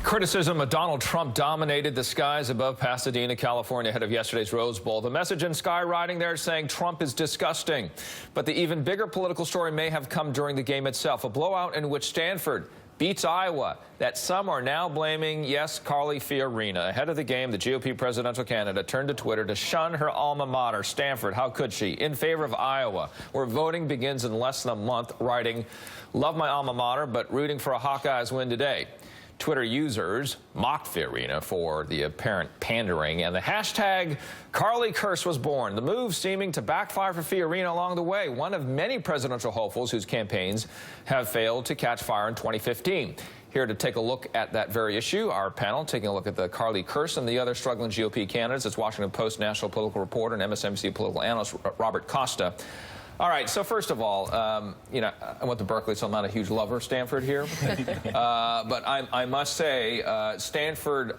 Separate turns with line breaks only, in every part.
Criticism of Donald Trump dominated the skies above Pasadena, California, ahead of yesterday's Rose Bowl. The message in skywriting there saying Trump is disgusting. But the even bigger political story may have come during the game itself, a blowout in which Stanford beats Iowa, that some are now blaming, yes, Carly Fiorina. Ahead of the game, the GOP presidential candidate turned to Twitter to shun her alma mater, Stanford. How could she? In favor of Iowa, where voting begins in less than a month, writing, "Love my alma mater, but rooting for a Hawkeyes win today." Twitter users mocked Fiorina for the apparent pandering, and the hashtag Carly curse was born. The move seeming to backfire for Fiorina along the way, one of many presidential hopefuls whose campaigns have failed to catch fire in 2015. Here to take a look at that very issue, our panel taking a look at the Carly curse and the other struggling GOP candidates. It's Washington Post national political reporter and MSNBC political analyst Robert Costa. All right, so first of all, you know, I went to Berkeley, so I'm not a huge lover of Stanford here. But I must say, Stanford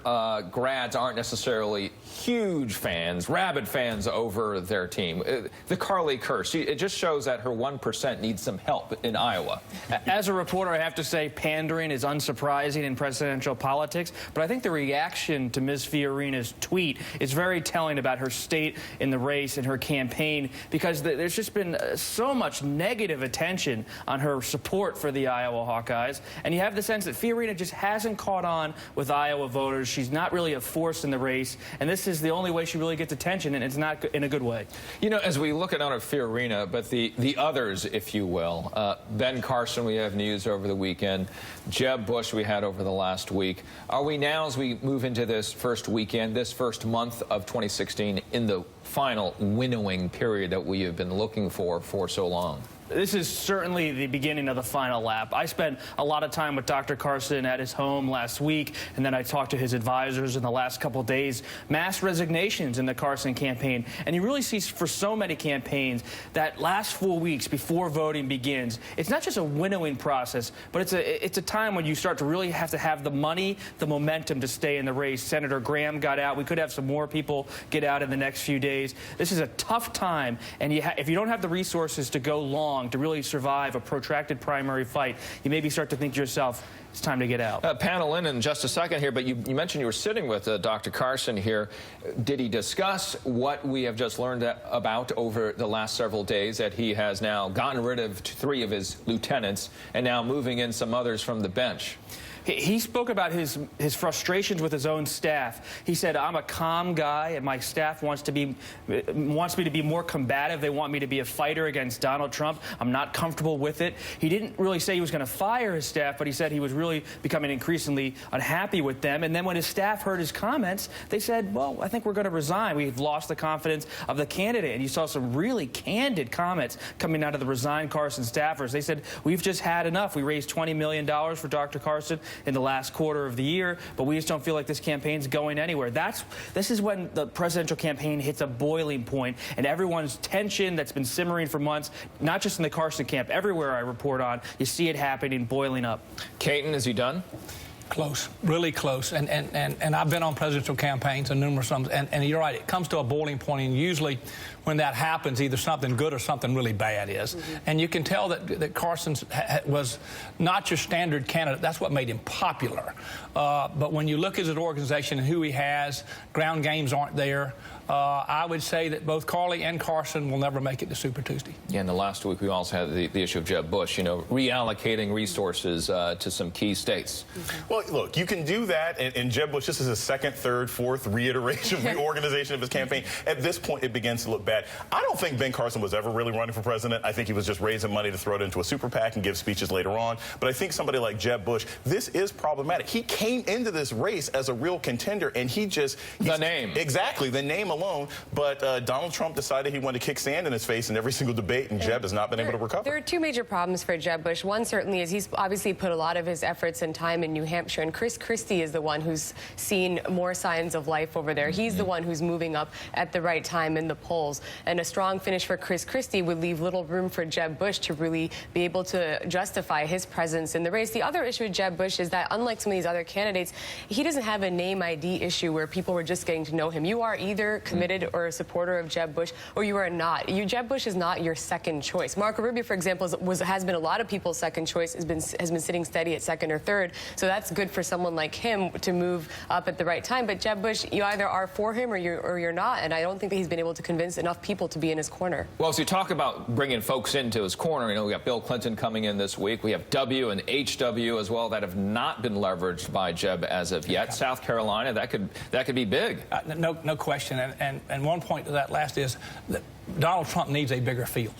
grads aren't necessarily huge fans, rabid fans over their team. The Carly curse, it just shows that her 1% needs some help in Iowa.
As a reporter, I have to say pandering is unsurprising in presidential politics, but I think the reaction to Ms. Fiorina's tweet is very telling about her state in the race and her campaign, because there's just been so much negative attention on her support for the Iowa Hawkeyes, and you have the sense that Fiorina just hasn't caught on with Iowa voters. She's not really a force in the race, and this is the only way she really gets attention, and it's not in a good way.
You know, as we look at not only Fiorina, but the others, if you will, Ben Carson, we have news over the weekend, Jeb Bush we had over the last week. Are we now, as we move into this first weekend, this first month of 2016, in the final winnowing period that we have been looking for so long?
This is certainly the beginning of the final lap. I spent a lot of time with Dr. Carson at his home last week, and then I talked to his advisors in the last couple of days. Mass resignations in the Carson campaign. And you really see for so many campaigns that last 4 weeks before voting begins, it's not just a winnowing process, but it's a time when you start to really have to have the money, the momentum to stay in the race. Senator Graham got out. We could have some more people get out in the next few days. This is a tough time, and if you don't have the resources to go long, to really survive a protracted primary fight, you maybe start to think to yourself, it's time to get out.
Panel in just a second here, but you mentioned you were sitting with Dr. Carson here. Did he discuss what we have just learned about over the last several days, that he has now gotten rid of 3 of his lieutenants and now moving in some others from the bench?
He spoke about his frustrations with his own staff. He said, I'm a calm guy, and my staff wants me to be more combative. They want me to be a fighter against Donald Trump. I'm not comfortable with it. He didn't really say he was going to fire his staff, but he said he was really becoming increasingly unhappy with them. And then when his staff heard his comments, they said, well, I think we're going to resign. We've lost the confidence of the candidate. And you saw some really candid comments coming out of the resigned Carson staffers. They said, we've just had enough. We raised $20 million for Dr. Carson in the last quarter of the year, but we just don't feel like this campaign's going anywhere. This is when the presidential campaign hits a boiling point, and everyone's tension that's been simmering for months, not just in the Carson camp, everywhere I report on, you see it happening, boiling up.
Caton, is he done?
Close, really close, and I've been on presidential campaigns and numerous ones, and you're right, it comes to a boiling point, and usually when that happens, either something good or something really bad is. And you can tell that Carson was not your standard candidate. That's what made him popular. But when you look at his organization and who he has, ground games aren't there. I would say that both Carly and Carson will never make it to Super Tuesday. Yeah, and the last week we also had the issue of Jeb Bush, you know, reallocating resources to some key states.
Well, look, you can do that, and Jeb Bush, this is his second, third, fourth reiteration, reorganization of his campaign. At this point, it begins to look bad. I don't think Ben Carson was ever really running for president. I think he was just raising money to throw it into a super PAC and give speeches later on. But I think somebody like Jeb Bush, this is problematic. He came into this race as a real contender, and the name. Exactly, the name alone. But Donald Trump decided he wanted to kick sand in his face in every single debate, and Jeb has not been able to recover.
There are 2 major problems for Jeb Bush. One certainly is he's obviously put a lot of his efforts and time in New Hampshire, and Chris Christie is the one who's seen more signs of life over there. He's the one who's moving up at the right time in the polls. And a strong finish for Chris Christie would leave little room for Jeb Bush to really be able to justify his presence in the race. The other issue with Jeb Bush is that, unlike some of these other candidates, he doesn't have a name ID issue where people were just getting to know him. You are either committed or a supporter of Jeb Bush, or you are not. Jeb Bush is not your second choice. Marco Rubio, for example, has been a lot of people's second choice, has been sitting steady at second or third, so that's good for someone like him to move up at the right time. But Jeb Bush, you either are for him or you're not, and I don't think that he's been able to convince enough people to be in his corner.
Well, as you talk about bringing folks into his corner, you know, we got Bill Clinton coming in this week. We have W and HW as well that have not been leveraged by Jeb as of yet. South Carolina, that could be big.
No question. And one point to that last is that Donald Trump needs a bigger field.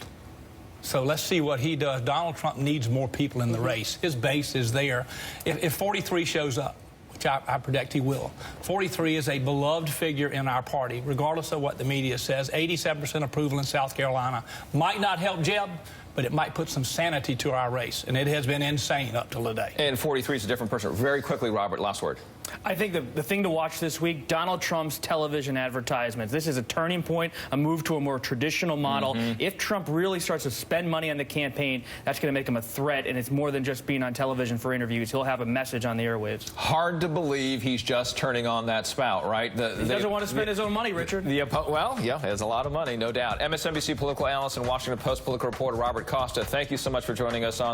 So let's see what he does. Donald Trump needs more people in the race. His base is there. If 43 shows up, which I predict he will, 43 is a beloved figure in our party, regardless of what the media says. 87% approval in South Carolina. Might not help Jeb, but it might put some sanity to our race. And it has been insane up till today.
And 43 is a different person. Very quickly, Robert, last word.
I think the thing to watch this week, Donald Trump's television advertisements. This is a turning point, a move to a more traditional model. If Trump really starts to spend money on the campaign, that's going to make him a threat, and it's more than just being on television for interviews. He'll have a message on the airwaves.
Hard to believe he's just turning on that spout, right?
He doesn't want to spend his own money, Richard.
Well, yeah, there's a lot of money, no doubt. MSNBC political analyst and Washington Post political reporter Robert Costa, thank you so much for joining us on